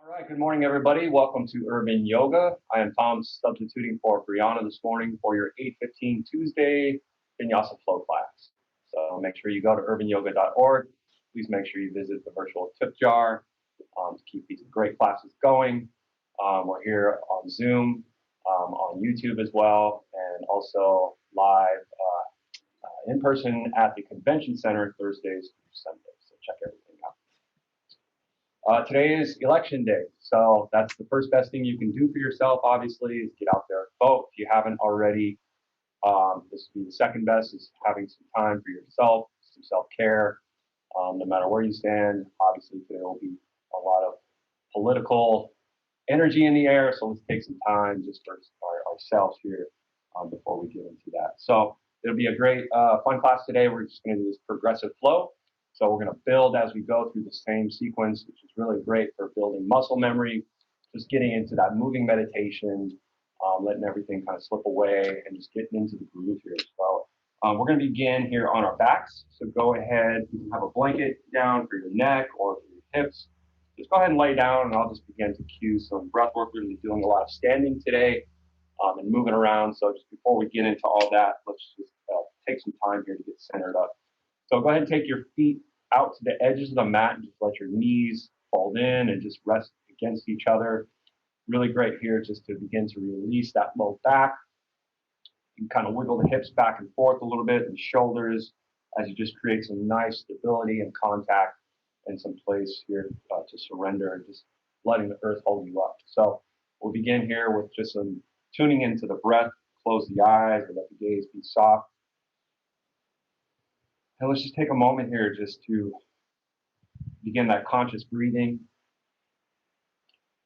All right, good morning, everybody. Welcome to Urban Yoga. I am Tom, substituting for Brianna this morning for your 8:15 Tuesday Vinyasa Flow class. So make sure you go to urbanyoga.org. Please make sure you visit the virtual tip jar to keep these great classes going. We're here on Zoom, on YouTube as well, and also live in person at the Convention Center Thursdays through Sundays. So check everything out. Today is election day, so that's the first best thing you can do for yourself, obviously, is get out there and vote. If you haven't already, this would be the second best, is having some time for yourself, some self-care, no matter where you stand. Obviously, there will be a lot of political energy in the air, so let's take some time just for ourselves here before we get into that. So it'll be a great, fun class today. We're just going to do this progressive flow. So we're going to build as we go through the same sequence, which is really great for building muscle memory, just getting into that moving meditation, letting everything kind of slip away and just getting into the groove here. So we're going to begin here on our backs. So go ahead, you can have a blanket down for your neck or for your hips. Just go ahead and lay down, and I'll just begin to cue some breath work. We're going to be doing a lot of standing today and moving around. So just before we get into all that, let's just take some time here to get centered up. So go ahead and take your feet out to the edges of the mat and just let your knees fold in and just rest against each other. Really great here just to begin to release that low back. You can kind of wiggle the hips back and forth a little bit, and shoulders, as you just create some nice stability and contact and some place here to surrender and just letting the earth hold you up. So we'll begin here with just some tuning into the breath. Close the eyes and let the gaze be soft. And let's just take a moment here just to begin that conscious breathing.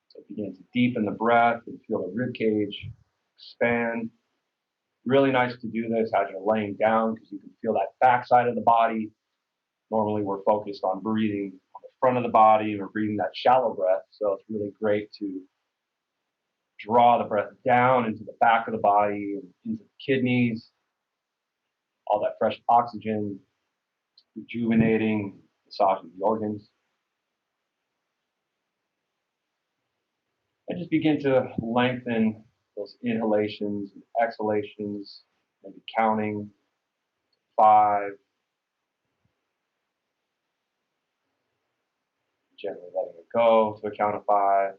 So begin to deepen the breath and feel the rib cage expand. Really nice to do this as you're laying down because you can feel that back side of the body. Normally we're focused on breathing on the front of the body. We're breathing that shallow breath. So it's really great to draw the breath down into the back of the body and into the kidneys. All that fresh oxygen, rejuvenating, massaging the organs. And just begin to lengthen those inhalations and exhalations, maybe counting 5. Gently letting it go to a count of 5.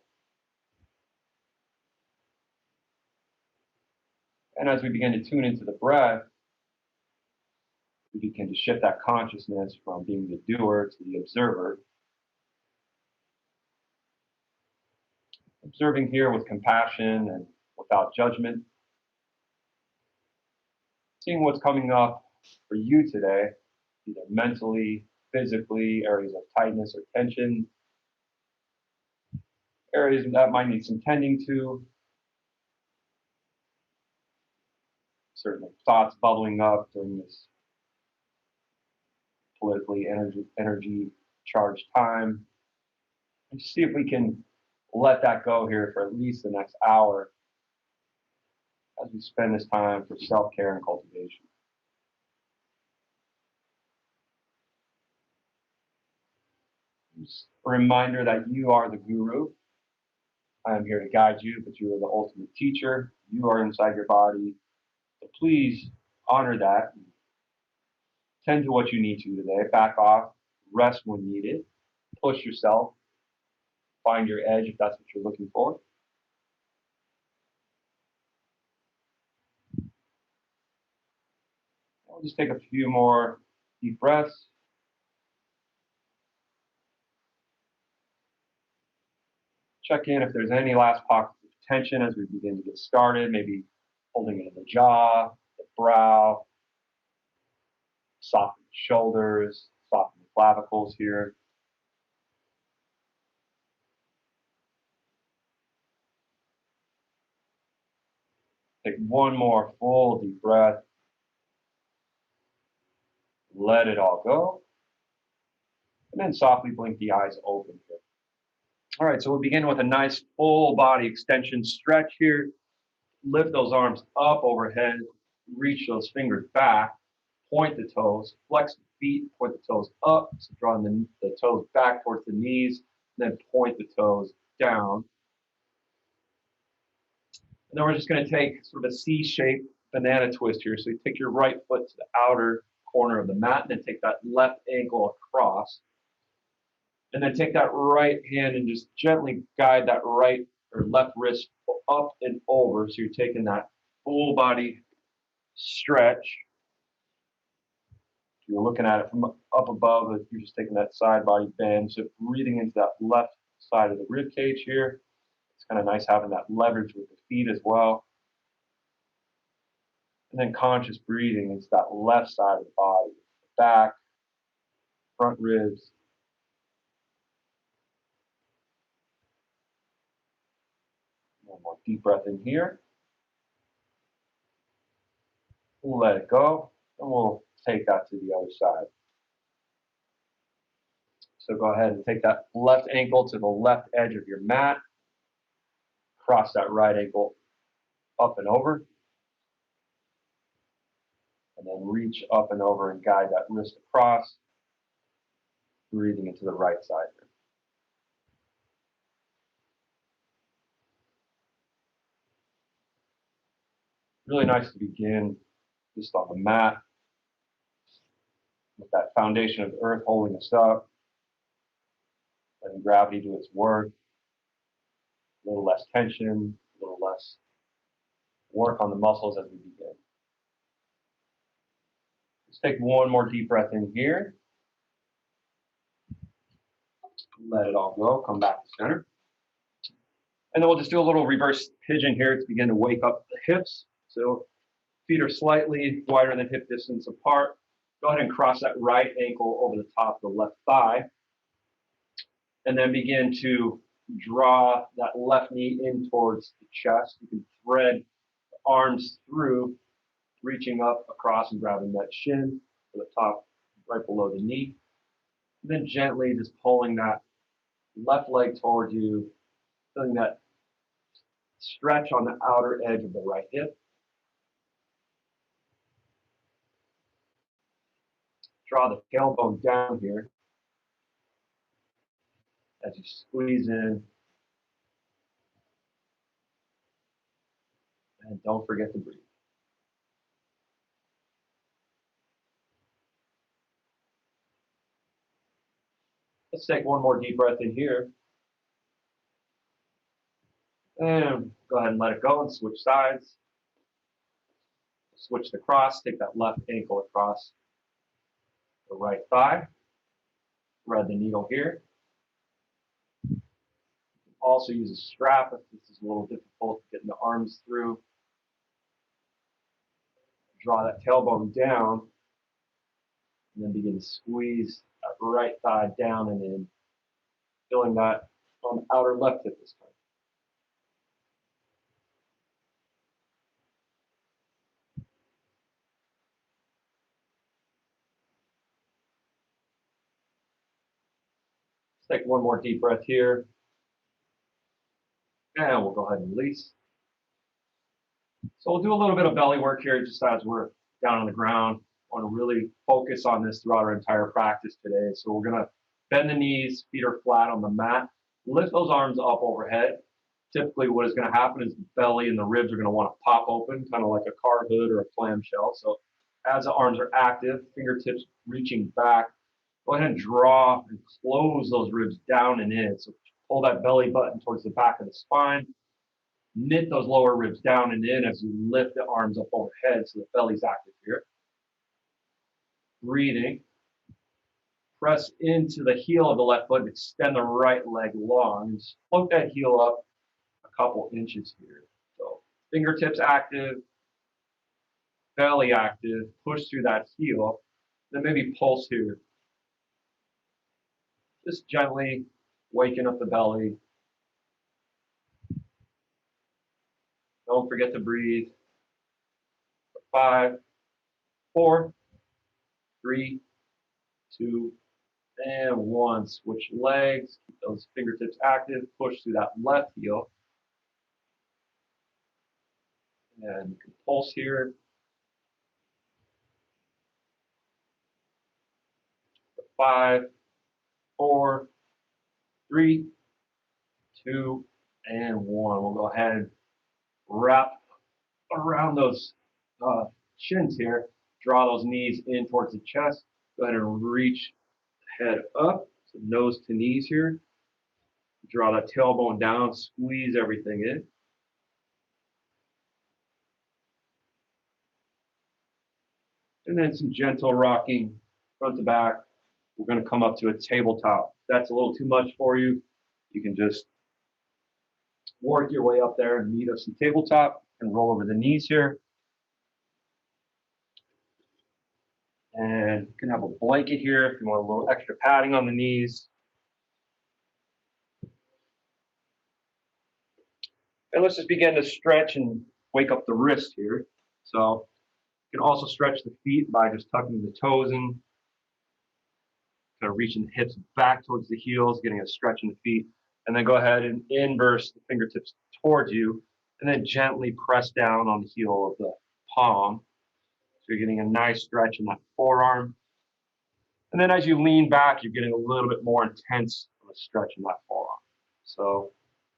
And as we begin to tune into the breath, we begin to shift that consciousness from being the doer to the observer. Observing here with compassion and without judgment. Seeing what's coming up for you today, either mentally, physically, areas of tightness or tension, areas that might need some tending to. Certainly thoughts bubbling up during this politically energy charged time. And just see if we can let that go here for at least the next hour as we spend this time for self-care and cultivation. Just a reminder that you are the guru. I am here to guide you, but you are the ultimate teacher. You are inside your body. So please honor that. Tend to what you need to today. Back off. Rest when needed. Push yourself. Find your edge if that's what you're looking for. I'll just take a few more deep breaths. Check in if there's any last pockets of tension as we begin to get started, maybe holding it in the jaw, the brow, soften the shoulders, soften the clavicles here. Take one more full deep breath. Let it all go. And then softly blink the eyes open here. All right, so we'll begin with a nice full body extension stretch here. Lift those arms up overhead. Reach those fingers back. Point the toes. Flex the feet. Point the toes up. So drawing the toes back towards the knees. Then point the toes down. And then we're just going to take sort of a C-shaped banana twist here. So you take your right foot to the outer corner of the mat and then take that left ankle across. And then take that right hand and just gently guide that right or left wrist up and over. So you're taking that full body stretch. If you're looking at it from up above, you're just taking that side body bend. So breathing into that left side of the rib cage here. It's kind of nice having that leverage with the feet as well. And then conscious breathing into that left side of the body, back, front ribs. One more deep breath in here. We'll let it go, and we'll take that to the other side. So go ahead and take that left ankle to the left edge of your mat. Cross that right ankle up and over. And then reach up and over and guide that wrist across. Breathing into the right side here. Really nice to begin just on the mat with that foundation of the earth holding us up, letting gravity do its work, a little less tension, a little less work on the muscles as we begin. Let's take one more deep breath in here. Let it all go, come back to center. And then we'll just do a little reverse pigeon here to begin to wake up the hips. So feet are slightly wider than hip distance apart. Go ahead and cross that right ankle over the top of the left thigh. And then begin to draw that left knee in towards the chest. You can thread the arms through, reaching up across and grabbing that shin to the top, right below the knee. And then gently just pulling that left leg towards you, feeling that stretch on the outer edge of the right hip. Draw the tailbone down here as you squeeze in. And don't forget to breathe. Let's take one more deep breath in here. And go ahead and let it go and switch sides. Switch the cross, take that left ankle across the right thigh. Thread the needle here. You can also use a strap if this is a little difficult getting the arms through. Draw that tailbone down and then begin to squeeze that right thigh down and in, feeling that on the outer left hip this time. Let's take one more deep breath here. And we'll go ahead and release. So we'll do a little bit of belly work here just as we're down on the ground. I want to really focus on this throughout our entire practice today. So we're going to bend the knees, feet are flat on the mat. Lift those arms up overhead. Typically what is going to happen is the belly and the ribs are going to want to pop open, kind of like a car hood or a clamshell. So as the arms are active, fingertips reaching back, go ahead and draw and close those ribs down and in. So pull that belly button towards the back of the spine. Knit those lower ribs down and in as you lift the arms up overhead so the belly's active here. Breathing. Press into the heel of the left foot and extend the right leg long. Just float that heel up a couple inches here. So fingertips active, belly active, push through that heel. Then maybe pulse here. Just gently waking up the belly. Don't forget to breathe. 5, 4, 3, 2, and 1. Switch legs. Keep those fingertips active. Push through that left heel. And you can pulse here. 5, 4, 3, 2, and 1. We'll go ahead and wrap around those shins here. Draw those knees in towards the chest. Go ahead and reach head up, so nose to knees here. Draw that tailbone down, squeeze everything in. And then some gentle rocking front to back. We're going to come up to a tabletop. If that's a little too much for you, you can just work your way up there and meet us in tabletop and roll over the knees here. And you can have a blanket here if you want a little extra padding on the knees. And let's just begin to stretch and wake up the wrist here. So you can also stretch the feet by just tucking the toes in, kind of reaching the hips back towards the heels, getting a stretch in the feet. And then go ahead and inverse the fingertips towards you, and then gently press down on the heel of the palm. So you're getting a nice stretch in that forearm. And then as you lean back, you're getting a little bit more intense of a stretch in that forearm. So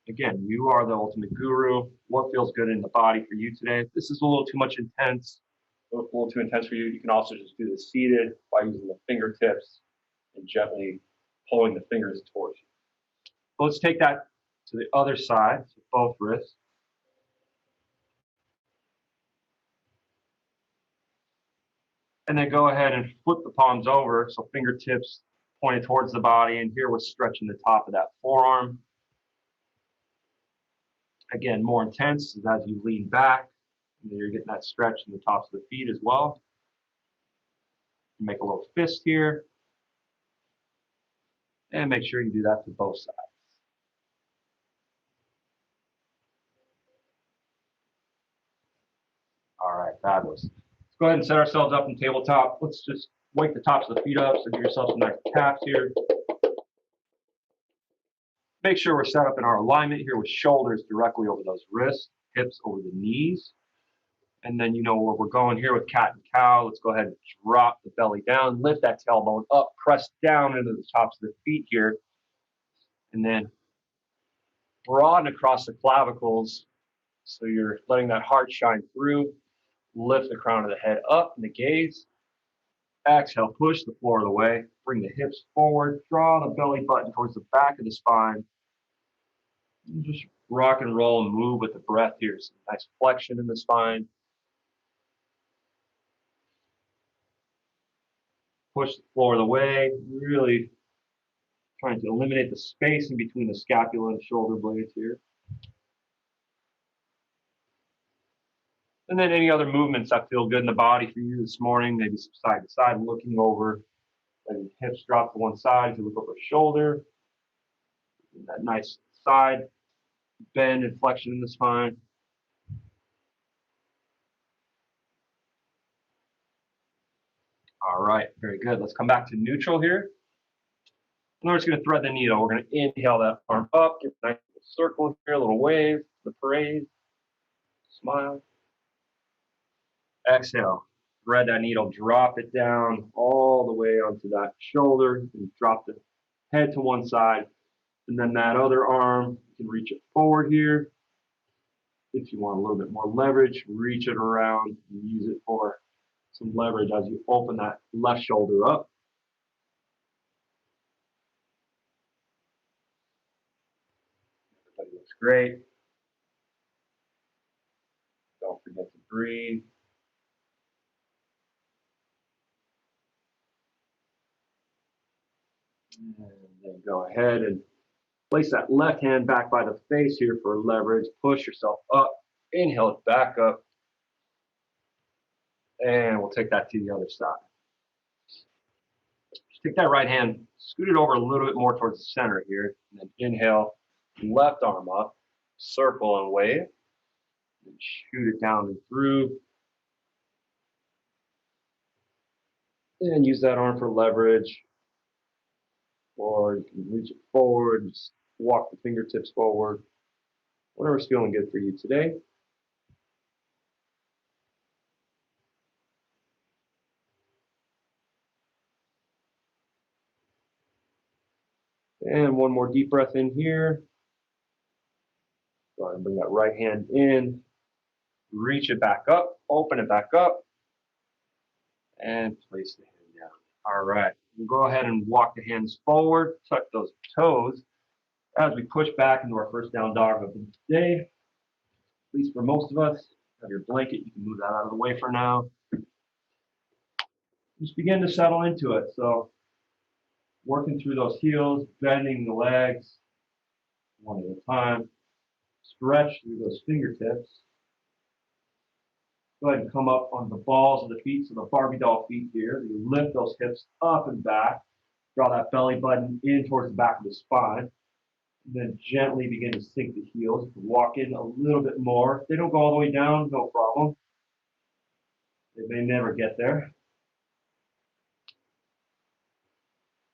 again, you are the ultimate guru. What feels good in the body for you today? If this is a little too intense for you, you can also just do this seated by using the fingertips and gently pulling the fingers towards you. So let's take that to the other side, so both wrists. And then go ahead and flip the palms over, so fingertips pointed towards the body, and here we're stretching the top of that forearm. Again, more intense is as you lean back, and then you're getting that stretch in the tops of the feet as well. Make a little fist here, and make sure you do that to both sides. All right, fabulous. Let's go ahead and set ourselves up in tabletop. Let's just wake the tops of the feet up, so give yourself some nice taps here. Make sure we're set up in our alignment here with shoulders directly over those wrists, hips over the knees. And then you know where we're going here with cat and cow. Let's go ahead and drop the belly down, lift that tailbone up, press down into the tops of the feet here, and then broaden across the clavicles so you're letting that heart shine through. Lift the crown of the head up in the gaze. Exhale, push the floor of the way. Bring the hips forward. Draw the belly button towards the back of the spine. And just rock and roll and move with the breath here. Some nice flexion in the spine. Push the floor of the way. Really trying to eliminate the space in between the scapula and shoulder blades here. And then any other movements that feel good in the body for you this morning, maybe some side to side, looking over, letting the hips drop to one side to look over shoulder. That nice side bend and flexion in the spine. All right, very good. Let's come back to neutral here. And we're just going to thread the needle. We're going to inhale that arm up, get a nice little circle here, a little wave, the parade, smile. Exhale, thread that needle, drop it down all the way onto that shoulder, and drop the head to one side. And then that other arm, you can reach it forward here. If you want a little bit more leverage, reach it around and use it for some leverage as you open that left shoulder up. Everybody looks great. Don't forget to breathe. And then go ahead and place that left hand back by the face here for leverage. Push yourself up. Inhale it back up. And we'll take that to the other side. Just take that right hand, scoot it over a little bit more towards the center here. And then inhale, left arm up, circle and wave. And shoot it down and through. And use that arm for leverage. Or you can reach it forward, just walk the fingertips forward. Whatever's feeling good for you today. And one more deep breath in here. ahead and bring that right hand in, reach it back up, open it back up, and place the hand down. All right, we'll go ahead and walk the hands forward, tuck those toes as we push back into our first down dog of the day. At least for most of us, have your blanket, you can move that out of the way for now. Just begin to settle into it. So working through those heels, bending the legs one at a time. Stretch through those fingertips. Go ahead and come up on the balls of the feet, so the Barbie doll feet here. You lift those hips up and back. Draw that belly button in towards the back of the spine. And then gently begin to sink the heels. Walk in a little bit more. If they don't go all the way down, no problem. They may never get there.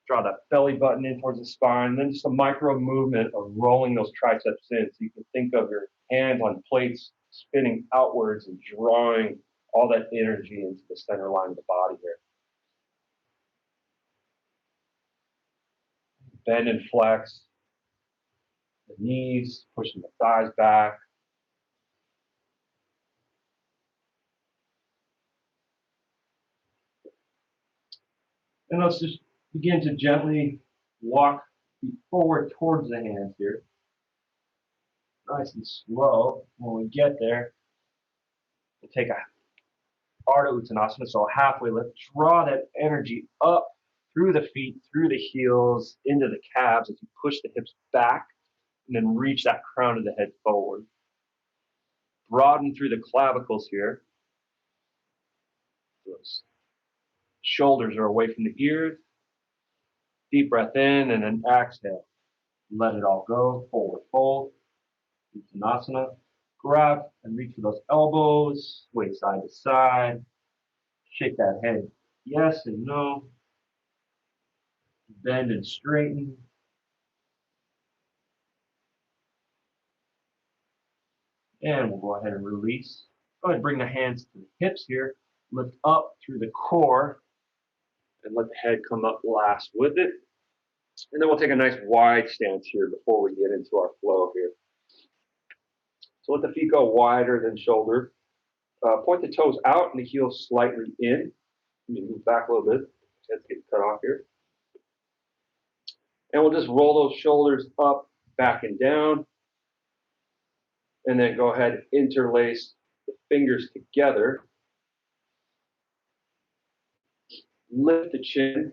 Draw that belly button in towards the spine. And then just a micro movement of rolling those triceps in. So you can think of your hands on plates spinning outwards and drawing all that energy into the center line of the body here. Bend and flex the knees, pushing the thighs back. And let's just begin to gently walk forward towards the hands here. Nice and slow. When we get there, we'll take a Ardha Uttanasana, so a halfway lift. Draw that energy up through the feet, through the heels, into the calves as you push the hips back, and then reach that crown of the head forward. Broaden through the clavicles here. Those shoulders are away from the ears. Deep breath in and then exhale. Let it all go. Forward fold. Uttanasana. Grab and reach for those elbows. Sway side to side. Shake that head yes and no. Bend and straighten. And we'll go ahead and release. Go ahead and bring the hands to the hips here. Lift up through the core. And let the head come up last with it. And then we'll take a nice wide stance here before we get into our flow here. So let the feet go wider than shoulder. Point the toes out and the heels slightly in. Let me move back a little bit. Head's getting cut off here. And we'll just roll those shoulders up, back and down. And then go ahead and interlace the fingers together. Lift the chin,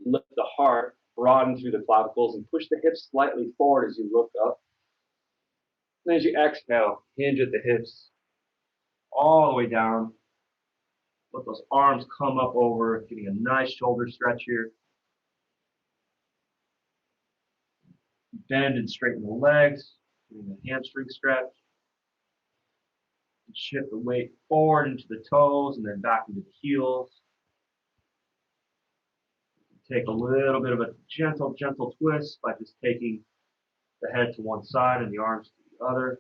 lift the heart, broaden through the clavicles, and push the hips slightly forward as you look up. And as you exhale, hinge at the hips all the way down. Let those arms come up over, getting a nice shoulder stretch here. Bend and straighten the legs, doing the hamstring stretch. And shift the weight forward into the toes and then back into the heels. Take a little bit of a gentle twist by just taking the head to one side and the arms to the other.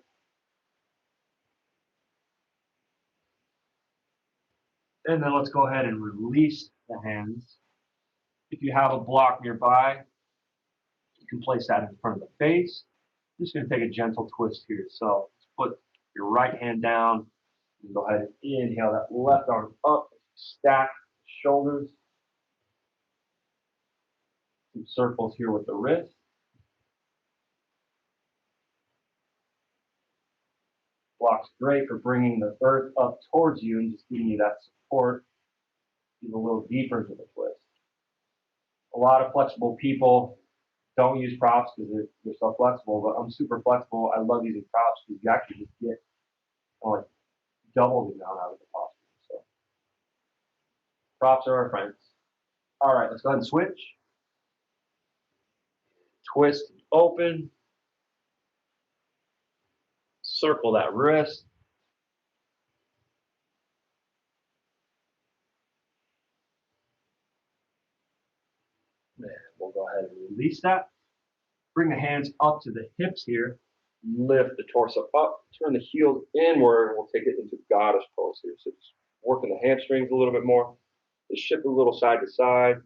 And then let's go ahead and release the hands. If you have a block nearby, you can place that in front of the face. I'm just going to take a gentle twist here. So put your right hand down and go ahead and inhale that left arm up. Stack the shoulders. Some circles here with the wrist. Block's great for bringing the earth up towards you and just giving you that support. Get a little deeper into the twist. A lot of flexible people don't use props because they're so flexible, but I'm super flexible. I love using props because you actually just get like double the amount out of the posture. So props are our friends. All right, let's go ahead and switch. Twist open. Circle that wrist. And we'll go ahead and release that. Bring the hands up to the hips here. Lift the torso up. Turn the heels inward. And we'll take it into goddess pose here. So just working the hamstrings a little bit more. Just shift a little side to side.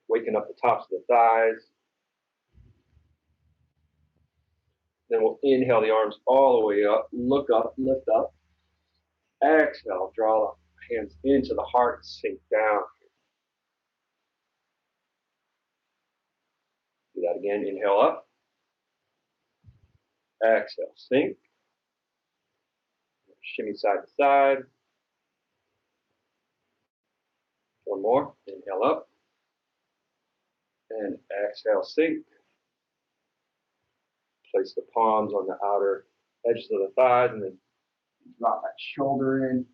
Waking up the tops of the thighs. Then we'll inhale the arms all the way up, look up, lift up. Exhale, draw the hands into the heart, sink down. Do that again, inhale up. Exhale, sink. Shimmy side to side. One more, inhale up. And exhale, sink. Place the palms on the outer edges of the thighs and then drop that shoulder in.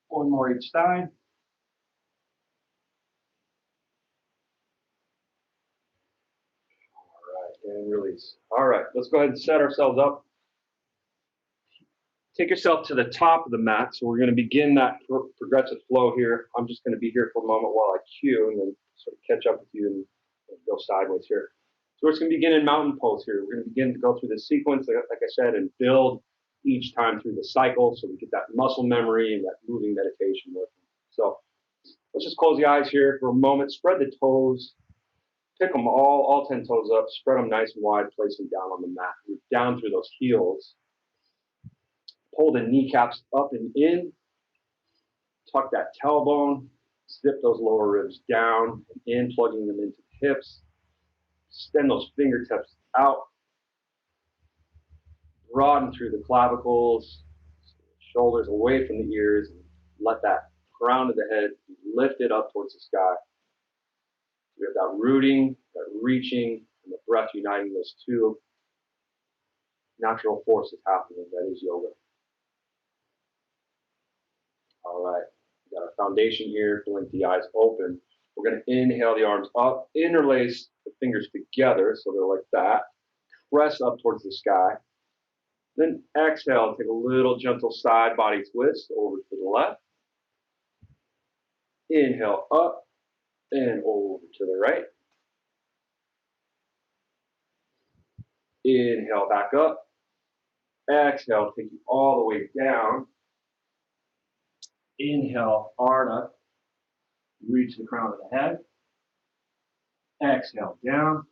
One more each side. All right, and release. All right, let's go ahead and set ourselves up. Take yourself to the top of the mat. So we're going to begin that progressive flow here. I'm just going to be here for a moment while I cue and then sort of catch up with you and go sideways here. So we're just going to begin in mountain pose here. We're going to begin to go through the sequence, like I said, and build each time through the cycle so we get that muscle memory and that moving meditation working. So let's just close the eyes here for a moment. Spread the toes. Pick them all 10 toes up. Spread them nice and wide. Place them down on the mat. Move down through those heels. Pull the kneecaps up and in. Tuck that tailbone. Zip those lower ribs down and in, plugging them into the hips. Extend those fingertips out. Broaden through the clavicles. Shoulders away from the ears. And let that crown of the head be lifted up towards the sky. We have that rooting, that reaching, and the breath uniting those two natural forces happening. That is yoga. All right, we got our foundation here, blink the eyes open. We're going to inhale the arms up, interlace the fingers together so they're like that. Press up towards the sky. Then exhale, take a little gentle side body twist over to the left. Inhale up and over to the right. Inhale back up. Exhale, take you all the way down. Inhale, Ardha. Reach the crown of the head. Exhale, down.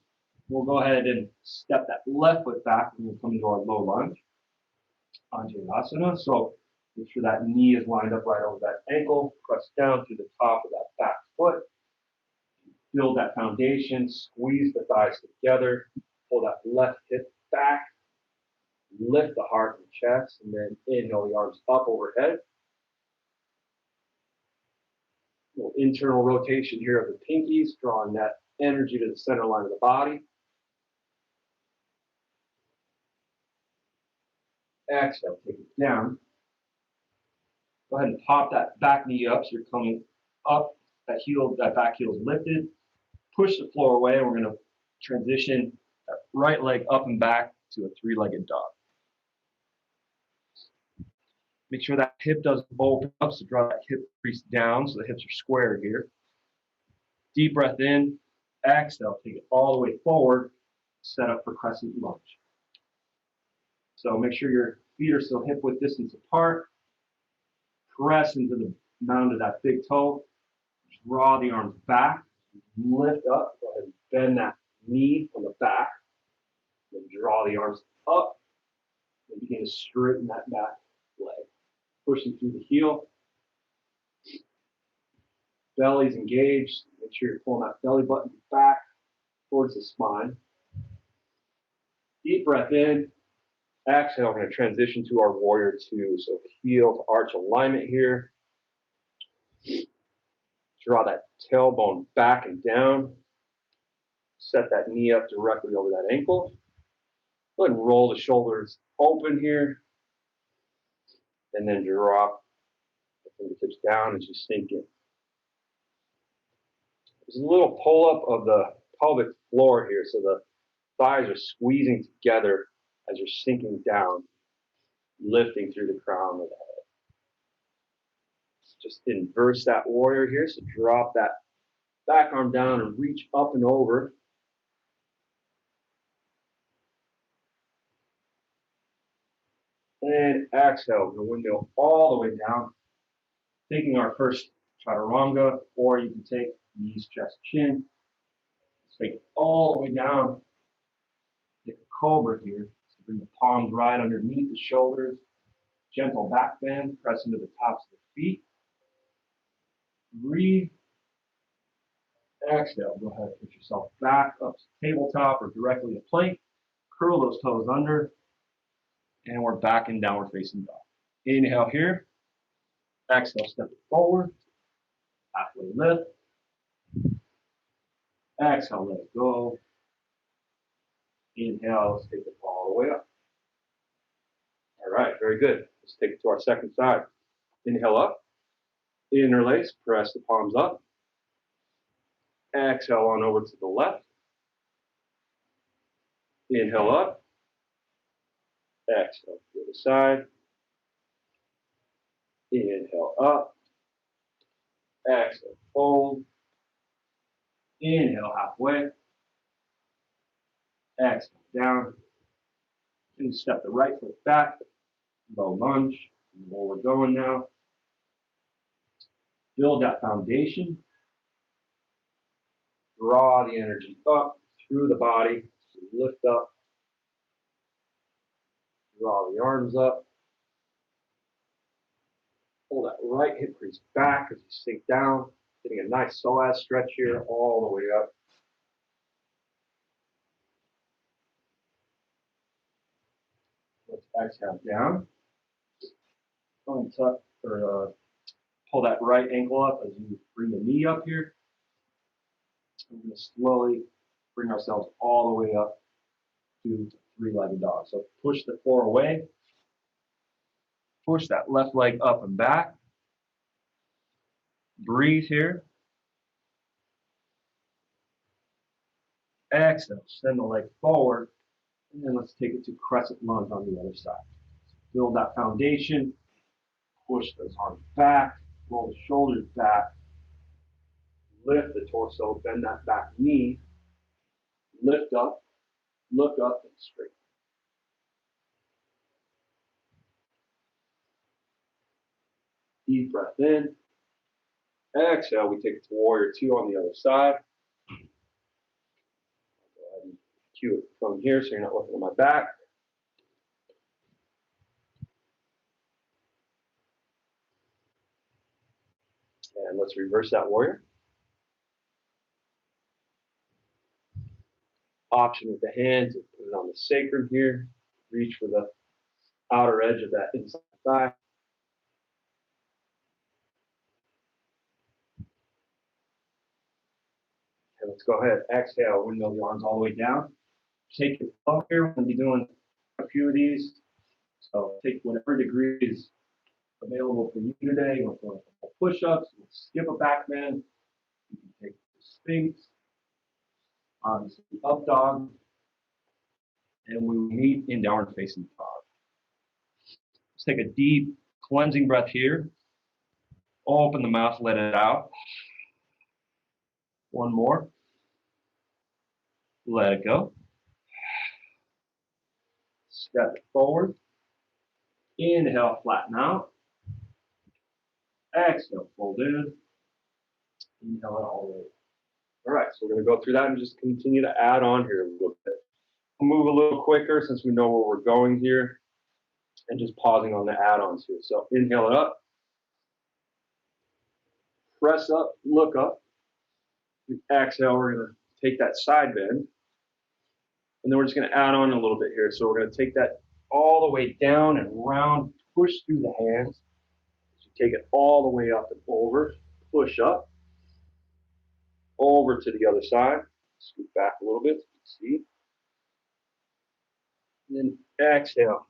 We'll go ahead and step that left foot back and we'll come into our low lunge. Anjaneyasana. So make sure that knee is lined up right over that ankle. Press down through the top of that back foot. Build that foundation. Squeeze the thighs together. Pull that left hip back. Lift the heart and chest. And then inhale the arms up overhead. Little internal rotation here of the pinkies, drawing that energy to the center line of the body. Exhale, take it down. Go ahead and pop that back knee up so you're coming up. That back heel is lifted. Push the floor away, and we're going to transition that right leg up and back to a three-legged dog. Make sure that hip doesn't open up, so draw that hip crease down so the hips are square here. Deep breath in. Exhale, take it all the way forward. Set up for Crescent Lunge. So make sure your feet are still hip-width distance apart. Press into the mound of that big toe. Draw the arms back. Lift up. Go ahead and bend that knee from the back. Then draw the arms up. And begin to straighten that back leg. Pushing through the heel. Belly's engaged. Make sure you're pulling that belly button back towards the spine. Deep breath in. Exhale, we're going to transition to our warrior two. So heel to arch alignment here. Draw that tailbone back and down. Set that knee up directly over that ankle. Go ahead and roll the shoulders open here. And then drop the fingertips down as you sink in. There's a little pull up of the pelvic floor here. So the thighs are squeezing together as you're sinking down, lifting through the crown of the head. Just inverse that warrior here. So drop that back arm down and reach up and over. And exhale, we're going to windmill all the way down, taking our first chaturanga, or you can take knees, chest, chin. Take it all the way down. Take a cobra here. So bring the palms right underneath the shoulders. Gentle back bend. Press into the tops of the feet. Breathe. Exhale. Go ahead and put yourself back up to tabletop or directly to plank. Curl those toes under. And we're back in downward facing dog. Inhale here. Exhale, step it forward. Halfway lift. Exhale, let it go. Inhale, let's take it all the way up. All right, very good. Let's take it to our second side. Inhale up. Interlace, press the palms up. Exhale on over to the left. Inhale up. Exhale to the other side. Inhale up. Exhale, fold. Inhale halfway. Exhale down. And step the right foot back. Low lunge. Where we're going now. Build that foundation. Draw the energy up through the body. So lift up. Draw the arms up. Pull that right hip crease back as you sink down. Getting a nice psoas stretch here all the way up. Let's exhale down. Untuck or pull that right ankle up as you bring the knee up here. We're going to slowly bring ourselves all the way up to three-legged dog. So push the floor away. Push that left leg up and back. Breathe here. Exhale, send the leg forward. And then let's take it to Crescent Lunge on the other side. Build that foundation. Push those arms back. Roll the shoulders back. Lift the torso. Bend that back knee. Lift up. Look up and straight. Deep breath in. Exhale, we take it to Warrior Two on the other side. Go ahead and cue it from here so you're not looking at my back. And let's reverse that warrior. Option with the hands, put it on the sacrum here. Reach for the outer edge of that inside thigh. And let's go ahead, exhale, windmill the arms all the way down. Take your flow here. We're going to be doing a few of these. So take whatever degree is available for you today. We'll go a couple push-ups. We'll skip a back bend. You can take the Sphinx. Obviously, up dog. And we meet in downward facing dog. Let's take a deep cleansing breath here. Open the mouth, let it out. One more. Let it go. Step it forward. Inhale, flatten out. Exhale, fold in. Inhale it all the way. All right, so we're going to go through that and just continue to add on here a little bit. We'll move a little quicker since we know where we're going here. And just pausing on the add-ons here. So inhale it up. Press up, look up. Exhale, we're going to take that side bend. And then we're just going to add on a little bit here. So we're going to take that all the way down and round, push through the hands. So take it all the way up and over, push up, over to the other side. Scoot back a little bit, see. And then exhale,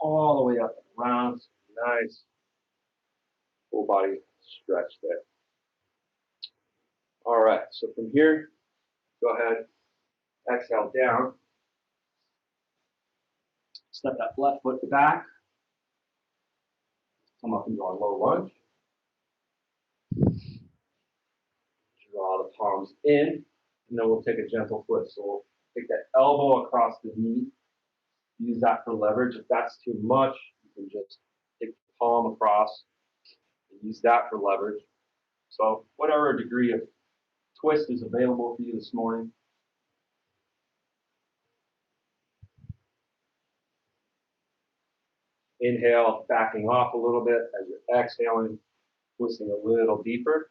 all the way up and around. Nice full body stretch there. All right, so from here, go ahead, exhale down. Step that left foot back. Come up into our low lunge. Draw the palms in, and then we'll take a gentle twist. So we'll take that elbow across the knee. Use that for leverage. If that's too much, you can just take the palm across and use that for leverage. So whatever degree of twist is available for you this morning. Inhale, backing off a little bit as you're exhaling, twisting a little deeper.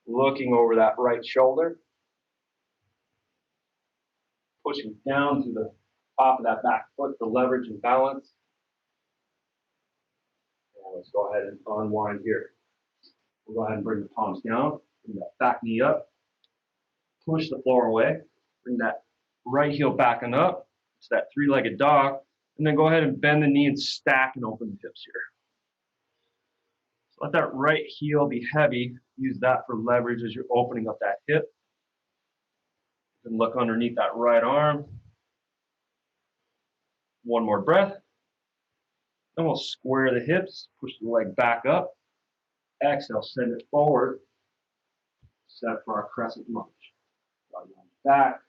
Looking over that right shoulder. Pushing down to the top of that back foot for leverage and balance. And let's go ahead and unwind here. We'll go ahead and bring the palms down, bring that back knee up, push the floor away, bring that right heel back and up. It's that three-legged dog. And then go ahead and bend the knee and stack and open the hips here. So let that right heel be heavy. Use that for leverage as you're opening up that hip. And look underneath that right arm. One more breath. Then we'll square the hips, push the leg back up. Exhale, send it forward. Set for our crescent lunge. Back,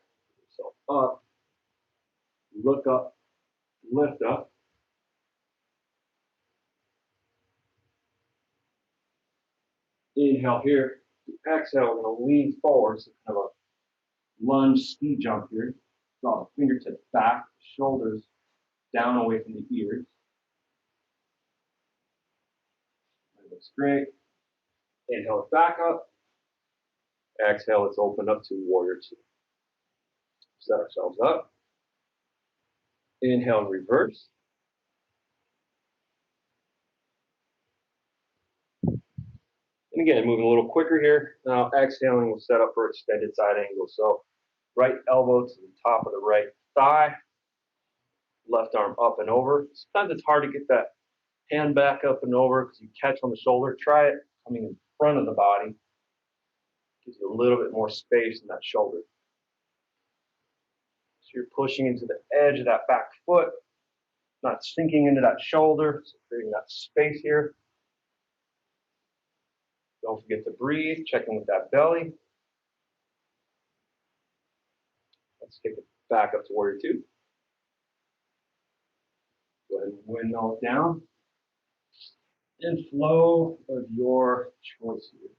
so up, look up, lift up. Inhale here. Exhale, we're going to lean forward. So kind of a lunge ski jump here. Draw the fingertips back, shoulders down away from the ears. That looks great. Inhale it back up. Exhale, let's open up to warrior two. Set ourselves up. Inhale and reverse. And again, moving a little quicker here. Now exhaling, we'll set up for extended side angle. So right elbow to the top of the right thigh. Left arm up and over. Sometimes it's hard to get that hand back up and over because you catch on the shoulder. Try it coming in front of the body. Gives you a little bit more space in that shoulder. So you're pushing into the edge of that back foot, not sinking into that shoulder, so creating that space here. Don't forget to breathe, check in with that belly. Let's take it back up to warrior two. Go ahead and windmill it down. And flow of your choice here.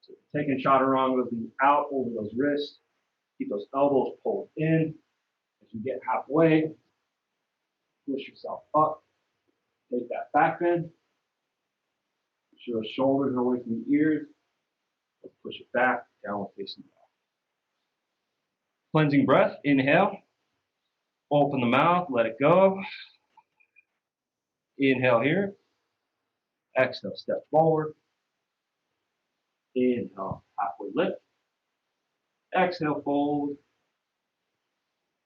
So taking chaturanga, lean out over those wrists. Keep those elbows pulled in. As you get halfway, push yourself up. Take that back bend. Make sure the shoulders are away from the ears. Let's push it back, downward facing dog. Cleansing breath, inhale. Open the mouth, let it go. Inhale here. Exhale, step forward. Inhale, halfway lift. Exhale, fold.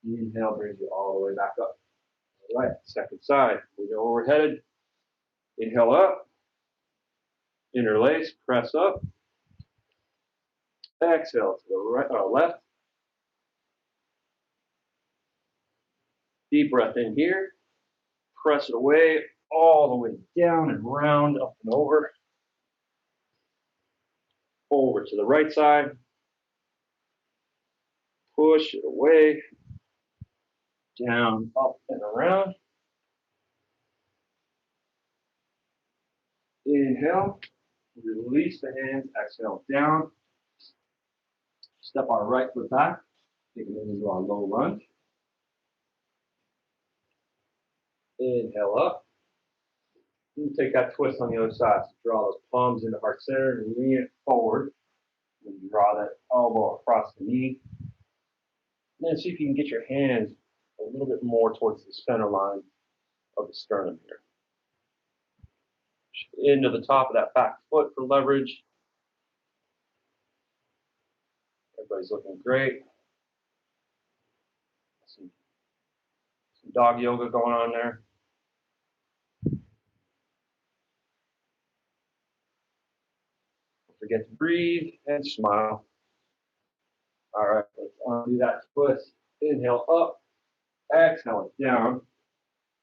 Inhale brings you all the way back up. All right, second side. We know where we're headed. Inhale up. Interlace, press up. Exhale to the right or left. Deep breath in here. Press it away all the way down and round, up and over. Over to the right side. Push it away. Down, up, and around. Inhale. Release the hands. Exhale down. Step our right foot back. Take it into our low lunge. Inhale up. And take that twist on the other side. So draw those palms into heart center and lean it forward. And draw that elbow across the knee. And then see if you can get your hands a little bit more towards the center line of the sternum here. Into the top of that back foot for leverage. Everybody's looking great. Some dog yoga going on there. Don't forget to breathe and smile. All right, let's undo that twist. Inhale up, exhale it down.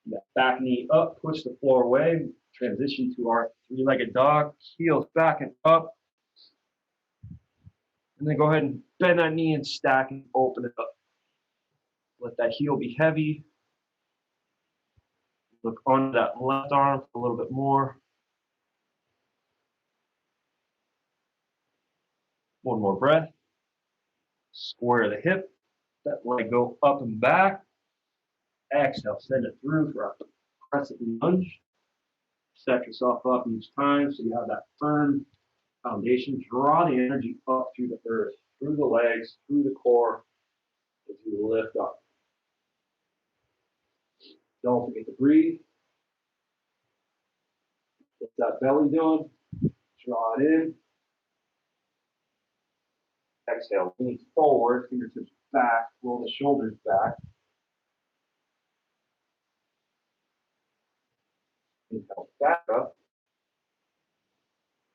That back knee up, push the floor away. Transition to our three-legged dog. Heels back and up. And then go ahead and bend that knee and stack and open it up. Let that heel be heavy. Look onto that left arm for a little bit more. One more breath. Square the hip. Let leg go up and back. Exhale, send it through for a Crescent Lunge. Set yourself up each time so you have that firm foundation. Draw the energy up through the earth, through the legs, through the core as you lift up. Don't forget to breathe. What's that belly doing? Draw it in. Exhale, lean forward, fingertips back, roll the shoulders back. Inhale, back up.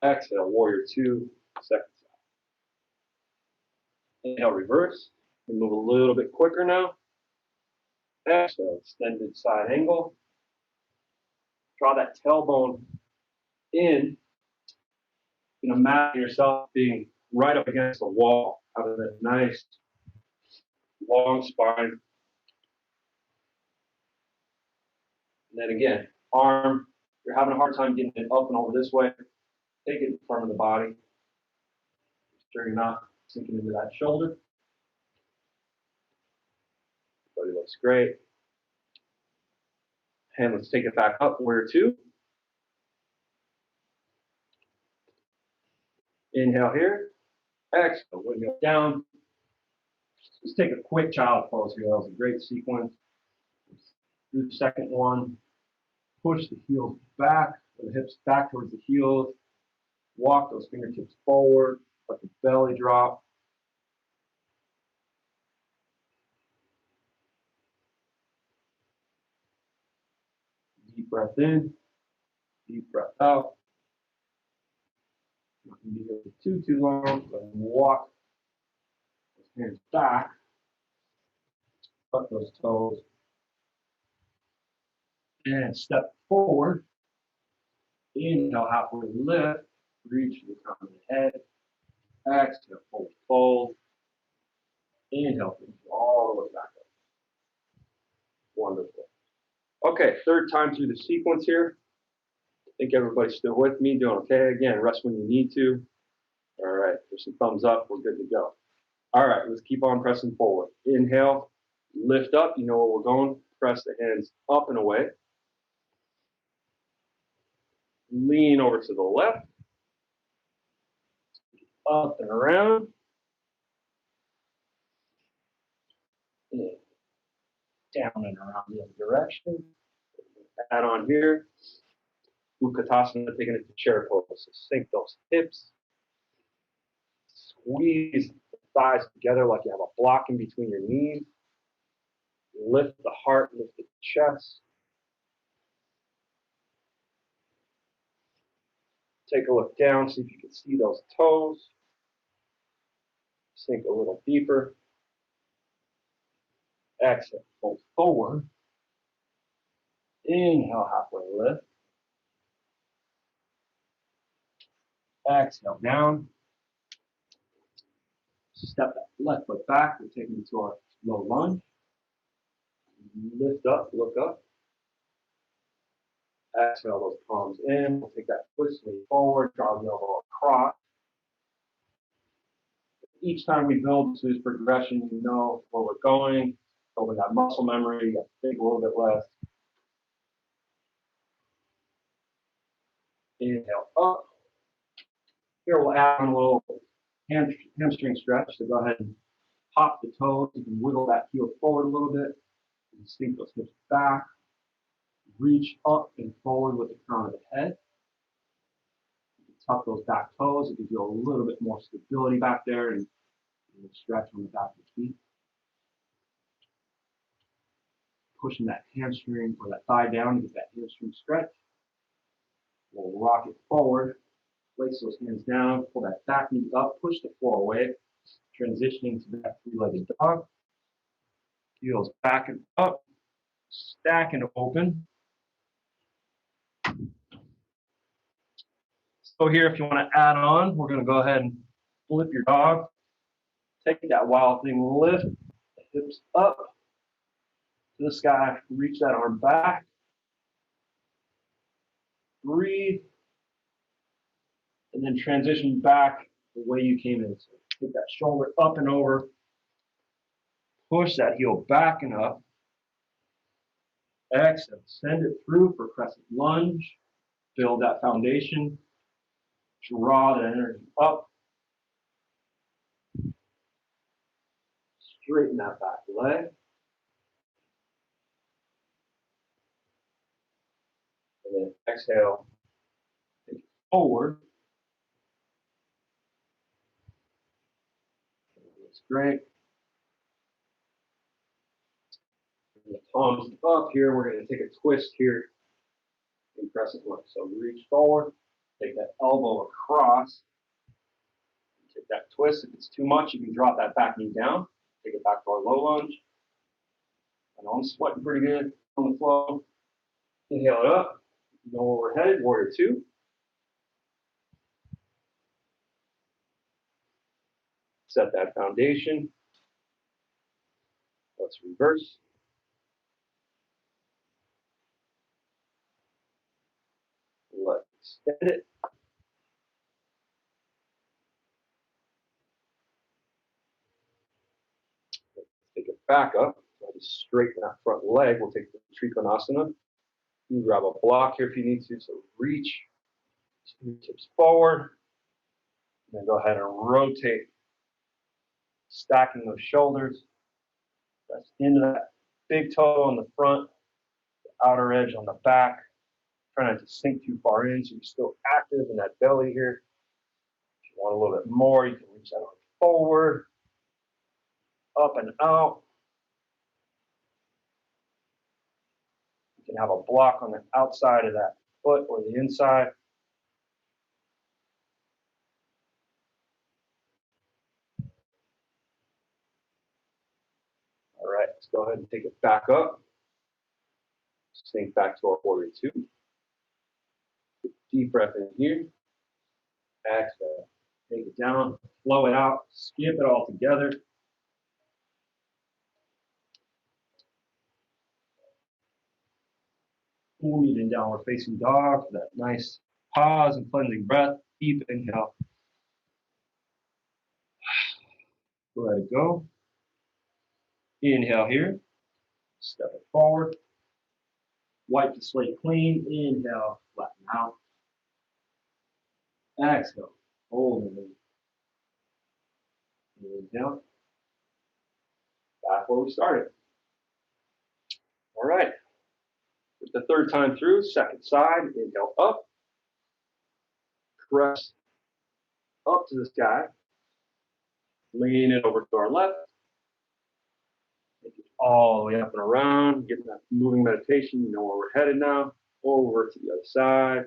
Exhale, warrior two, second side. Inhale, reverse. We move a little bit quicker now. Exhale, extended side angle. Draw that tailbone in. Imagine yourself being right up against the wall, having a nice long spine. And then again, arm, if you're having a hard time getting it up and over this way, take it in front of the body. Make sure you're not sinking into that shoulder. Body looks great. And let's take it back up, warrior two. Inhale here. Exhale, windmill down. Let's take a quick child pose here. That was a great sequence. Do the second one. Push the heels back, the hips back towards the heels. Walk those fingertips forward. Let the belly drop. Deep breath in. Deep breath out. Not going to be here for too long. But walk those hands back. Tuck those toes. And step forward. Inhale, halfway lift. Reach to the crown of the head. Exhale, fold, fold. Inhale, all the way back up. Wonderful. Okay, third time through the sequence here. I think everybody's still with me, doing okay. Again, rest when you need to. All right, there's some thumbs up. We're good to go. All right, let's keep on pressing forward. Inhale, lift up. You know where we're going. Press the hands up and away. Lean over to the left. Up and around. And down and around the other direction. Add on here. Utkatasana, taking it to chair pose. So sink those hips. Squeeze the thighs together like you have a block in between your knees. Lift the heart, lift the chest. Take a look down, see if you can see those toes. Sink a little deeper. Exhale, fold forward. Inhale, halfway lift. Exhale, down. Step that left foot back. We're taking it to our low lunge. Lift up, look up. Exhale those palms in. We'll take that foot swing forward, draw the elbow across. Each time we build to this progression, you know where we're going. Building that muscle memory, you got to think a little bit less. Inhale up. Here we'll add on a little hamstring stretch. So go ahead and pop the toes. You can wiggle that heel forward a little bit. And sink those hips back. Reach up and forward with the crown of the head. You can tuck those back toes. It gives you a little bit more stability back there and stretch on the back of the feet. Pushing that hamstring or that thigh down to get that hamstring stretch. We'll rock it forward. Place those hands down. Pull that back knee up. Push the floor away. Transitioning to that three-legged dog. Heels back and up. Stack and open. So here, if you want to add on, we're going to go ahead and flip your dog. Take that wild thing, lift the hips up to the sky. Reach that arm back. Breathe. And then transition back the way you came into it. Take that shoulder up and over. Push that heel back and up. Exhale, send it through for Crescent Lunge. Build that foundation. Draw that energy up. Straighten that back leg. And then exhale, take it forward. That's great. Bring the palms up here. We're going to take a twist here in Crescent Lunge. So reach forward, take that elbow across. Take that twist. If it's too much, you can drop that back knee down. Take it back to our low lunge. I know I'm sweating pretty good on the flow. Inhale it up. You know where we're headed, warrior two. Set that foundation. Let's reverse. Let's extend it. Let's take it back up. Try to straighten that front leg. We'll take the Trikonasana. You can grab a block here if you need to. So reach, hips forward. And then go ahead and rotate. Stacking those shoulders. Press into that big toe on the front, the outer edge on the back. Try not to sink too far in so you're still active in that belly here. If you want a little bit more, you can reach that arm forward, up and out. You can have a block on the outside of that foot or the inside. All right, let's go ahead and take it back up. Sink back to our warrior two. Deep breath in here. Exhale. Take it down, flow it out, skip it all together. We'll meet in downward facing dog for that nice pause and cleansing breath. Deep inhale. Let it go. Inhale here. Step it forward. Wipe the slate clean. Inhale, flatten out. Exhale. Hold it. Inhale. Back where we started. All right. With the third time through, second side. Inhale up. Press up to the sky. Lean it over to our left. Take it all the way up and around. Getting that moving meditation. You know where we're headed now. Over to the other side.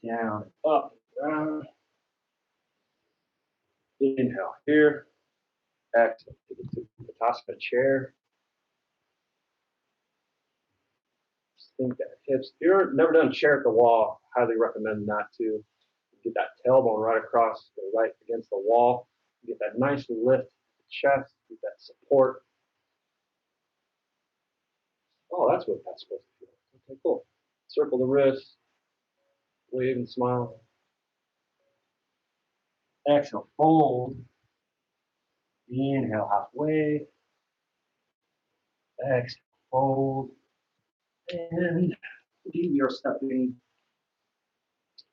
Down, up, down. Inhale here. Exhale. Take it to the Uttanasana chair. Sink that hips. If you've never done chair at the wall, highly recommend that too. Get that tailbone right across, right against the wall. Get that nice lift, chest, get that support. Oh, that's what that's supposed to feel. Okay, cool. Circle the wrists, wave and smile. Exhale, fold. Inhale, halfway. Exhale, fold. And we are stepping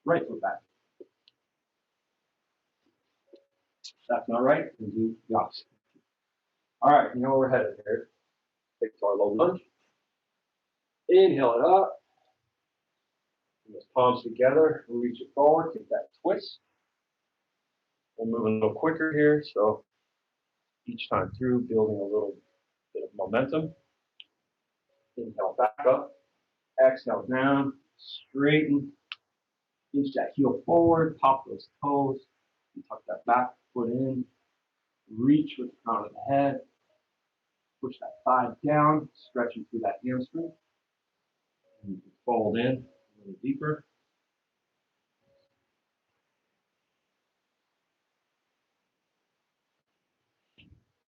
right foot back. If that's not right, we'll do the opposite. All right, you know where we're headed here. Take it to our low lunge. Inhale it up. Those palms together, reach it forward, take that twist. We'll move a little quicker here, so each time through, building a little bit of momentum. Inhale back up, exhale down, straighten, inch that heel forward, pop those toes, and tuck that back foot in, reach with the crown of the head, push that thigh down, stretching through that hamstring, and you can fold in a little deeper.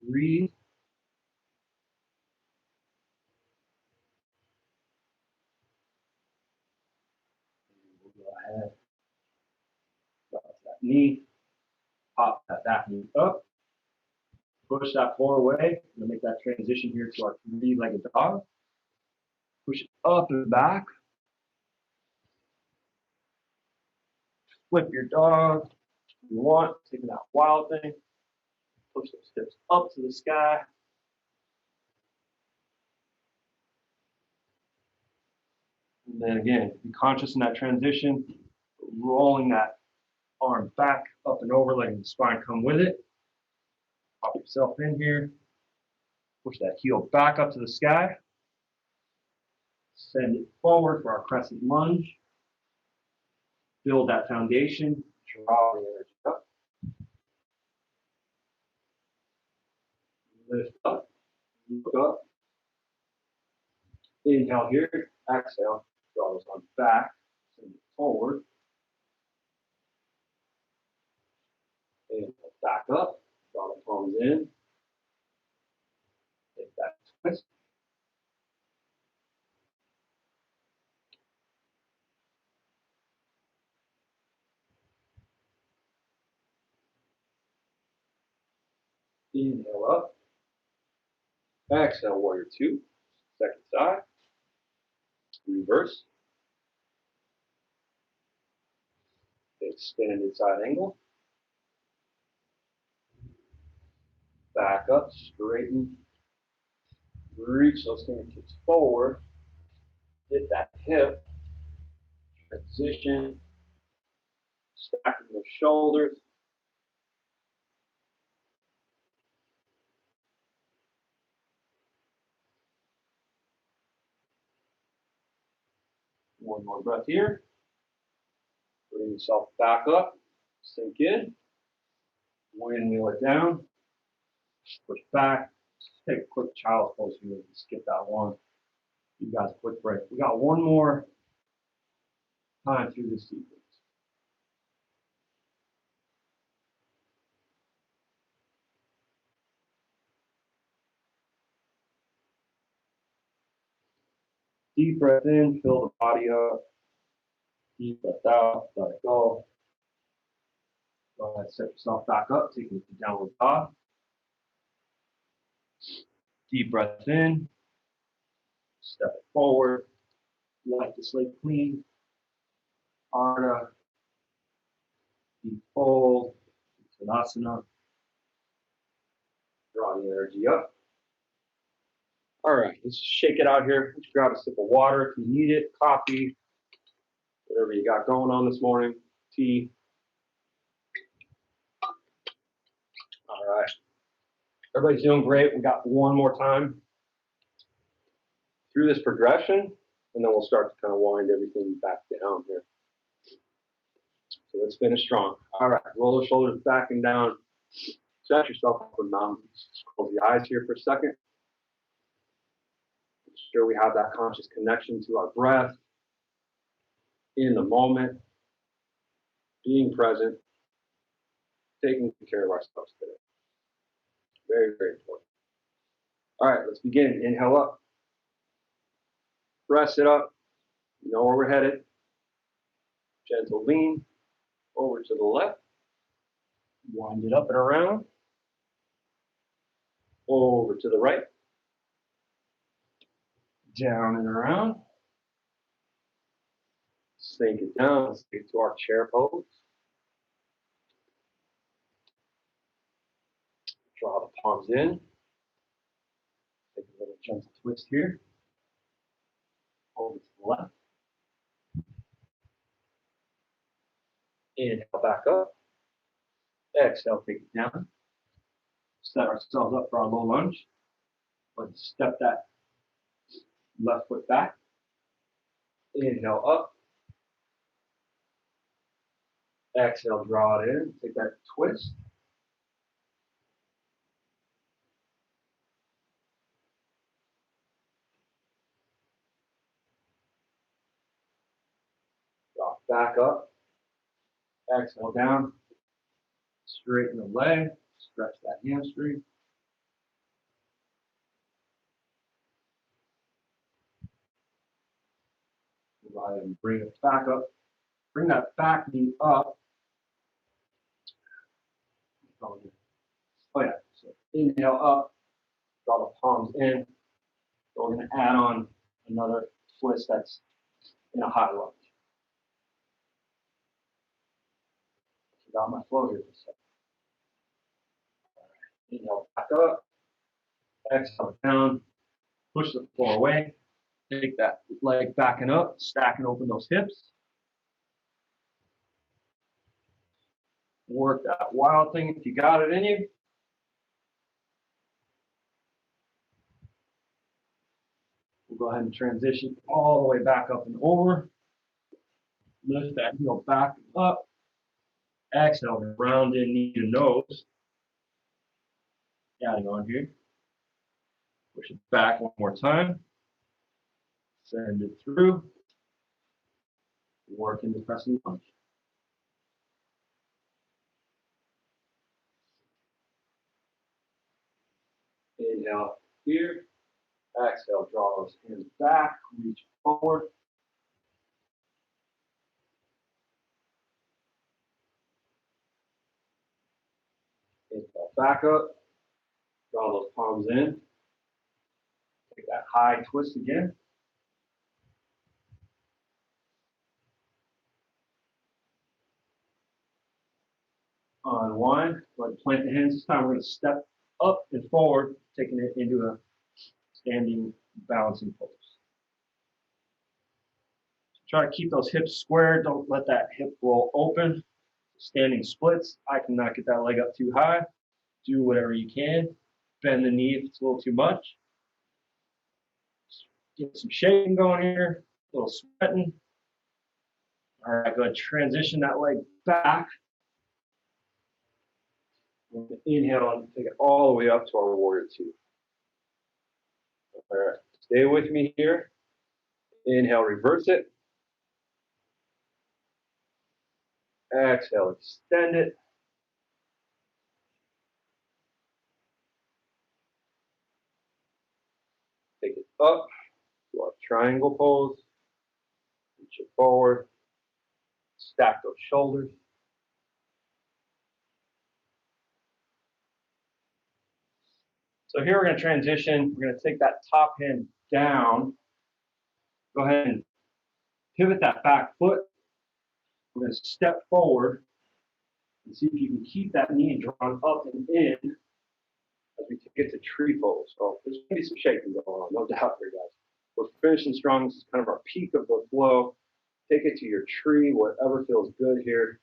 Breathe. And we'll go ahead, bounce that knee, Pop that knee up. Push that floor away. We'll make that transition here to our three-legged dog. Push it up and back. Flip your dog. If you want, taking that wild thing. Push those hips up to the sky. And then again, be conscious in that transition, rolling that arm back, up and over, letting the spine come with it. Pop yourself in here. Push that heel back up to the sky. Send it forward for our Crescent Lunge. Build that foundation. Draw the energy up. Lift up. Look up. Inhale here. Exhale. Draw those arms back. Send it forward. Inhale back up. Draw the palms in. Take that twist. Inhale up. Exhale, warrior two. Second side. Reverse. Extended side angle. Back up, straighten. Reach those fingertips forward. Get that hip. Transition. Stacking the shoulders. One more breath here. Bring yourself back up. Sink in. Windmill it down. Push back. Take a quick child's pose here. Skip that one. You guys, a quick break. We got one more time through this sequence. Deep breath in, fill the body up. Deep breath out, let it go. Go ahead, set yourself back up, taking it to downward dog. Deep breath in, step it forward, wipe the slate clean. Ardha, deep fold, Uttanasana. Draw the energy up. All right, let's shake it out here. Let's grab a sip of water if you need it, coffee, whatever you got going on this morning, tea. All right. Everybody's doing great. We got one more time through this progression, and then we'll start to kind of wind everything back down here. So let's finish strong. All right, roll the shoulders back and down. Set yourself up for mountains. Close the eyes here for a second. Make sure we have that conscious connection to our breath, in the moment, being present, taking care of ourselves today. Very, very important. All right, let's begin. Inhale up. Press it up. You know where we're headed. Gentle lean over to the left. Wind it up and around. Over to the right. Down and around. Sink it down. Let's get to our chair pose. Draw the palms in. Take a little gentle twist here. Over to the left. Inhale back up. Exhale, take it down. Set ourselves up for our low lunge. Let's step that left foot back. Inhale up. Exhale, draw it in. Take that twist. Drop back up. Exhale down. Straighten the leg. Stretch that hamstring. Go ahead and bring it back up. Bring that back knee up. Oh yeah. So inhale up, draw the palms in. So we're going to add on another twist that's in a high lunge. Got my flow here for a second. Inhale back up, exhale down, push the floor away, take that leg backing up, stack and open those hips. Work that wild thing if you got it in you. We'll go ahead and transition all the way back up and over. Lift that heel back and up. Exhale, round in knee to nose. Adding on here. Push it back one more time. Send it through. Work into Crescent Lunge. Inhale here. Exhale, draw those hands back. Reach forward. Inhale back up. Draw those palms in. Take that high twist again. Unwind. Go ahead and plant the hands. This time we're going to step up and forward, taking it into a standing balancing pose. Try to keep those hips square. Don't let that hip roll open. Standing splits. I cannot get that leg up too high. Do whatever you can. Bend the knee if it's a little too much. Get some shaking going here. A little sweating. All right, go ahead and transition that leg back. Inhale and take it all the way up to our warrior two. All right, stay with me here. Inhale, reverse it. Exhale, extend it. Take it up to our triangle pose. Reach it forward. Stack those shoulders. So here we're going to transition. We're going to take that top hand down. Go ahead and pivot that back foot. We're going to step forward and see if you can keep that knee drawn up and in as we get to tree pose. So there's going to be some shaking going on, no doubt here, guys. We're finishing strong. This is kind of our peak of the flow. Take it to your tree, whatever feels good here.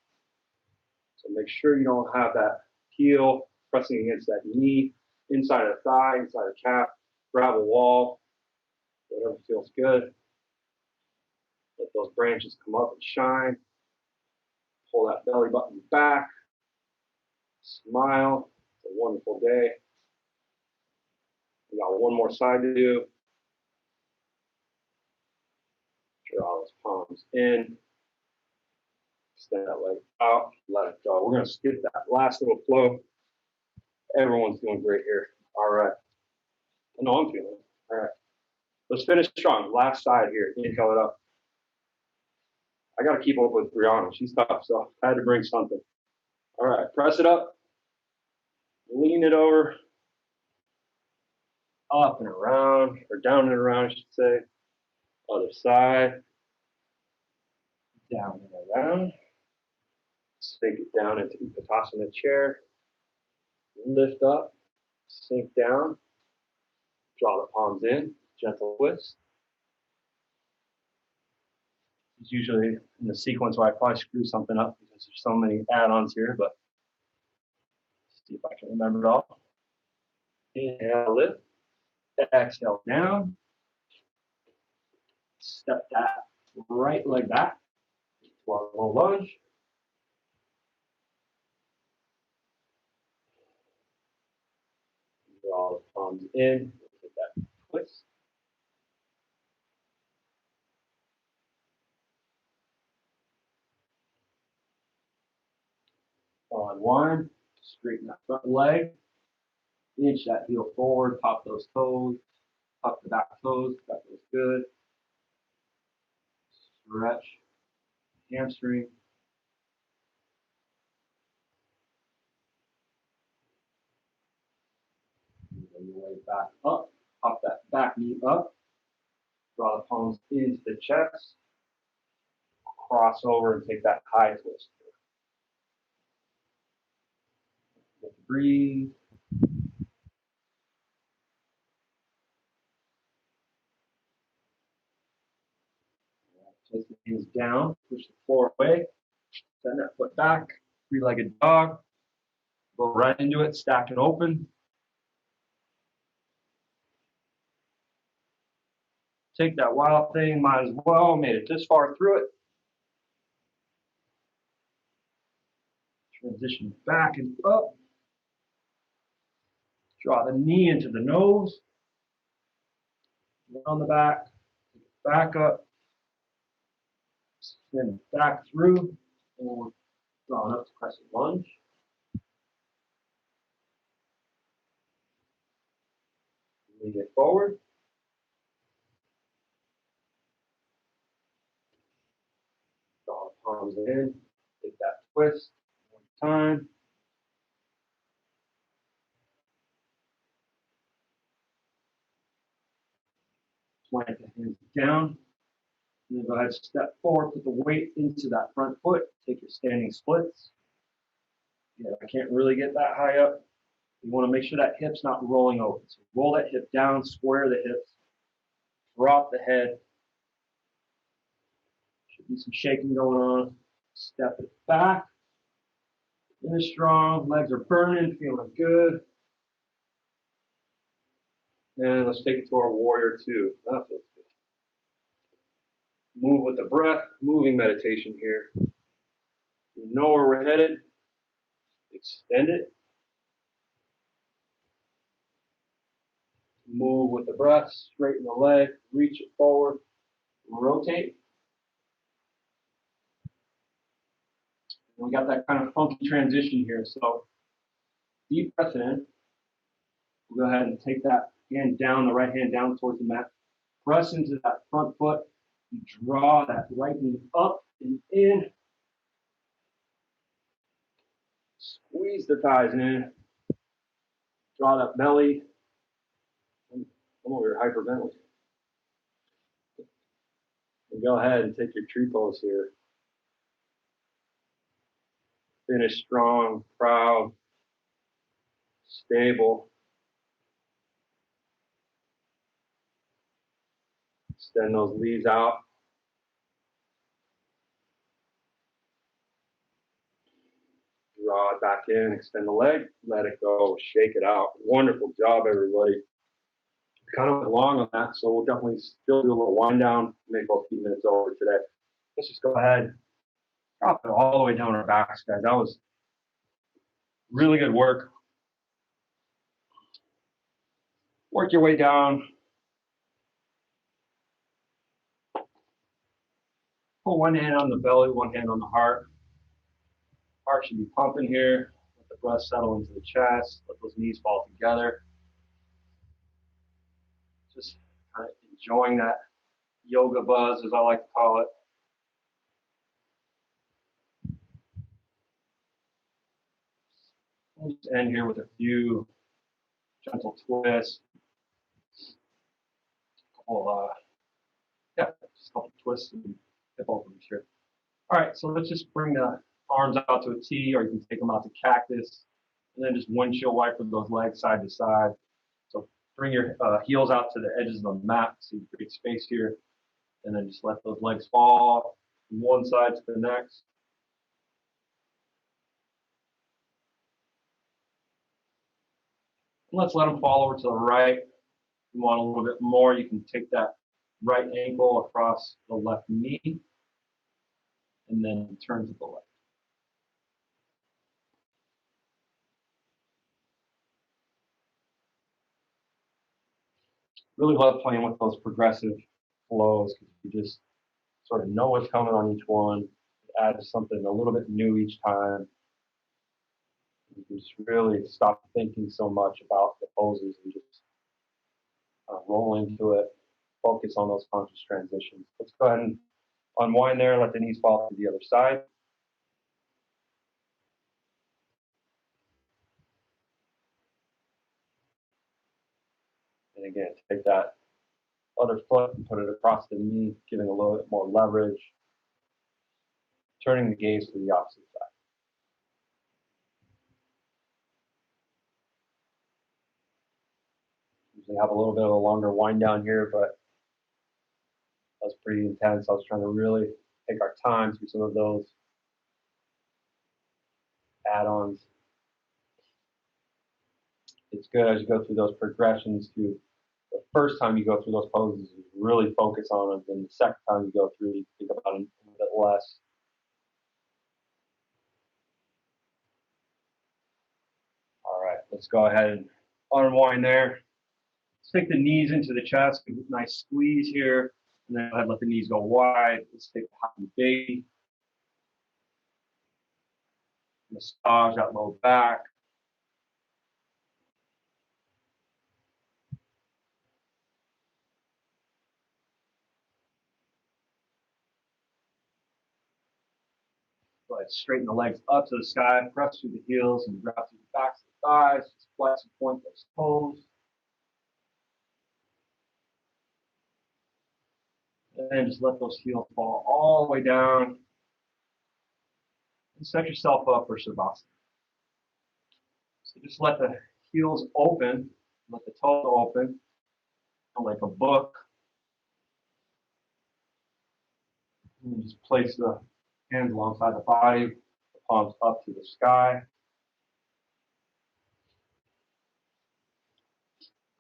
So make sure you don't have that heel pressing against that knee, inside of the thigh, inside of the calf. Grab a wall, whatever feels good. Let those branches come up and shine. Pull that belly button back. Smile. It's a wonderful day. We got one more side to do. Draw those palms in. Extend that leg out. Let it go. We're going to skip that last little flow. Everyone's doing great here. All right. I know I'm feeling it. All right. Let's finish strong. Last side here. Inhale it up. I got to keep up with Brianna. She's tough, so I had to bring something. All right. Press it up. Lean it over. Up and around, or down and around, I should say. Other side. Down and around. Sink it down into Uttanasana chair. Lift up. Sink down. Draw the palms in. Gentle twist. It's usually in the sequence where I probably screw something up because there's so many add-ons here, but let's see if I can remember it all. Inhale, lift. Exhale, down. Step that right leg back to our low lunge. Draw the palms in. Get that twist. Unwind. Straighten that front leg. Inch that heel forward. Pop those toes. Pop the back toes. That feels good. Stretch. Hamstring. it back up, pop that back knee up, draw the palms into the chest, cross over and take that high twist. Breathe. Place the hands down, push the floor away, send that foot back, three-legged dog. Go right into it, stack and open. Take that wild thing, might as well, made it this far through it. Transition back and up. Draw the knee into the nose. On the back, back up, spin back through, and we're drawing up to Crescent Lunge. Lean it forward. Draw the palms in, take that twist one time. Plant the hands down. And then go ahead and step forward, put the weight into that front foot, take your standing splits. Yeah, I can't really get that high up. You want to make sure that hip's not rolling over. So roll that hip down, square the hips, drop the head. Should be some shaking going on. Step it back. Finish strong. Legs are burning, feeling good. And let's take it to our warrior two. That feels good. Move with the breath, moving meditation here. You know where we're headed. Extend it. Move with the breath, straighten the leg, reach it forward, rotate. And we got that kind of funky transition here. So deep breath in. We'll go ahead and take that hand down, the right hand down towards the mat. Press into that front foot. You draw that right knee up and in. Squeeze the thighs in. Draw that belly. I'm over here hyperventilating. And go ahead and take your tree pose here. Finish strong, proud, stable. Extend those leaves out. Draw it back in, extend the leg, let it go, shake it out. Wonderful job, everybody. Kind of went long on that, so we'll definitely still do a little wind down, maybe go a few minutes over today. Let's just go ahead, drop it all the way down our backs, guys. That was really good work. Work your way down. Put one hand on the belly, one hand on the heart. Heart should be pumping here. Let the breath settle into the chest. Let those knees fall together. Just kind of enjoying that yoga buzz, as I like to call it. We'll just end here with a few gentle twists. Just a couple twists and hip opens here. All right, so let's just bring the arms out to a T, or you can take them out to cactus, and then just windshield wiper those legs side to side. So bring your heels out to the edges of the mat so you create space here, and then just let those legs fall from one side to the next. And let's let them fall over to the right. If you want a little bit more, you can take that right ankle across the left knee, and then turn to the left. Really love playing with those progressive flows because you just sort of know what's coming on each one. It adds something a little bit new each time. You can just really stop thinking so much about the poses and just roll into it, focus on those conscious transitions. Let's go ahead and unwind there, let the knees fall to the other side. And again, take that other foot and put it across the knee, giving a little bit more leverage, turning the gaze to the opposite side. Usually have a little bit of a longer wind down here, but that was pretty intense. I was trying to really take our time through some of those add-ons. It's good as you go through those progressions to the first time you go through those poses, you really focus on them. Then the second time you go through, you think about them a bit less. All right, let's go ahead and unwind there. Stick the knees into the chest, give a nice squeeze here, and then go ahead and let the knees go wide. Let's take the happy baby. Massage that low back. Go ahead, straighten the legs up to the sky, press through the heels and drop through the backs of the thighs. Just flex and point those toes. And then just let those heels fall all the way down. And set yourself up for Shavasana. So just let the heels open, let the toes open, like a book. And just place the hands alongside the body, the palms up to the sky.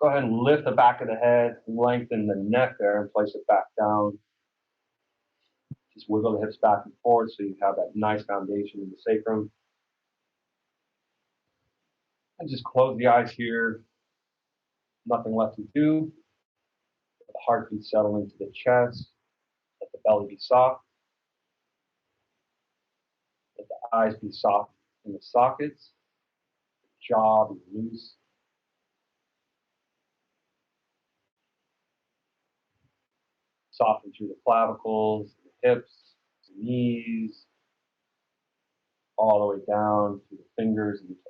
Go ahead and lift the back of the head, lengthen the neck there, and place it back down. Just wiggle the hips back and forth so you have that nice foundation in the sacrum. And just close the eyes here. Nothing left to do. Let the heartbeat settle into the chest. Let the belly be soft. Let the eyes be soft in the sockets. The jaw be loose. Soften through the clavicles, the hips, the knees, all the way down through the fingers and the toes.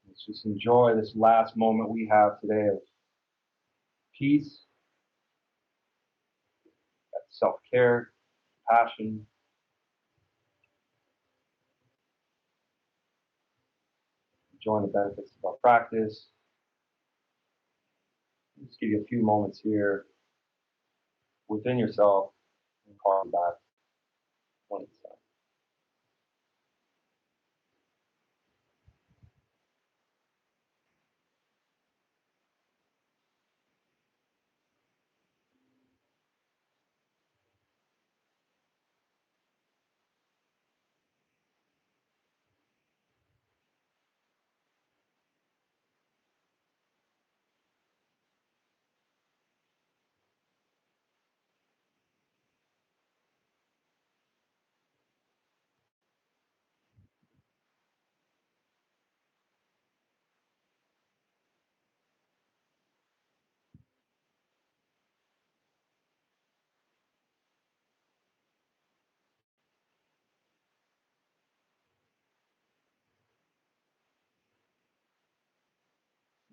Let's just enjoy this last moment we have today of peace, self-care, compassion. Enjoying the benefits of our practice. Just give you a few moments here within yourself and call back when it's done.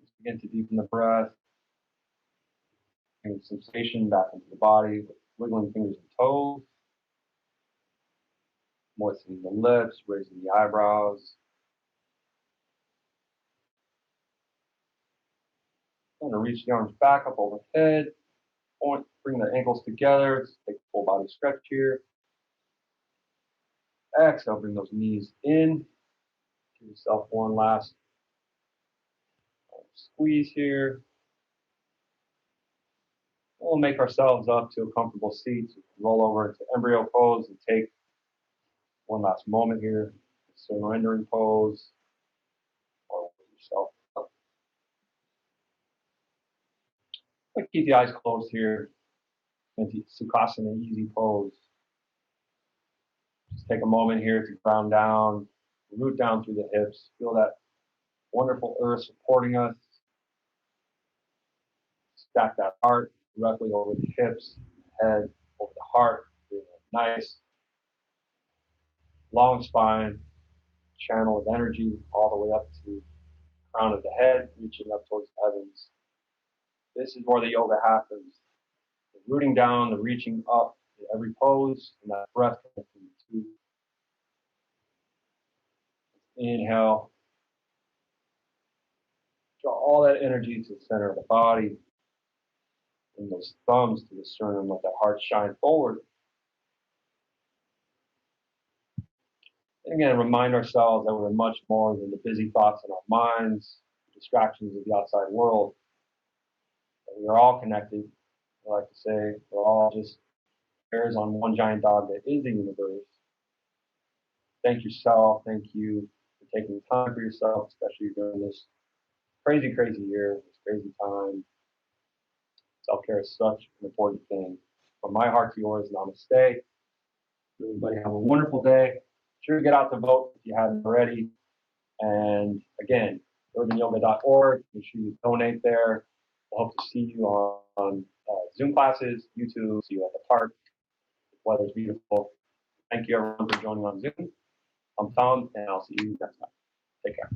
Just begin to deepen the breath, bring sensation back into the body, wiggling fingers and toes, moistening the lips, raising the eyebrows. I'm going to reach the arms back up overhead, point, bring the ankles together, take a full body stretch here. Exhale, bring those knees in. Give yourself one last squeeze here. We'll make ourselves up to a comfortable seat. So roll over into Embryo Pose and take one last moment here. Surrendering pose. Or yourself up. But keep the eyes closed here. Into Sukhasana, easy pose. Just take a moment here to ground down, root down through the hips. Feel that wonderful earth supporting us. Stack that heart directly over the hips, head over the heart. Nice long spine, channel of energy all the way up to the crown of the head, reaching up towards the heavens. This is where the yoga happens. The rooting down, the reaching up in every pose, and that breath connecting the two. Inhale. Draw all that energy to the center of the body. And those thumbs to the sternum, let that heart shine forward. And again, remind ourselves that we're much more than the busy thoughts in our minds, the distractions of the outside world. That we are all connected. I like to say we're all just hairs on one giant dog that is the universe. Thank yourself. Thank you for taking time for yourself, especially during this crazy, crazy year, this crazy time. Self-care is such an important thing. From my heart to yours, namaste. Everybody have a wonderful day. Sure to get out to vote if you haven't already. And again, urbanyoga.org. Make sure you donate there. We'll hope to see you on Zoom classes, YouTube, see you at the park. The weather's beautiful. Thank you everyone for joining on Zoom. I'm Tom, and I'll see you next time. Take care.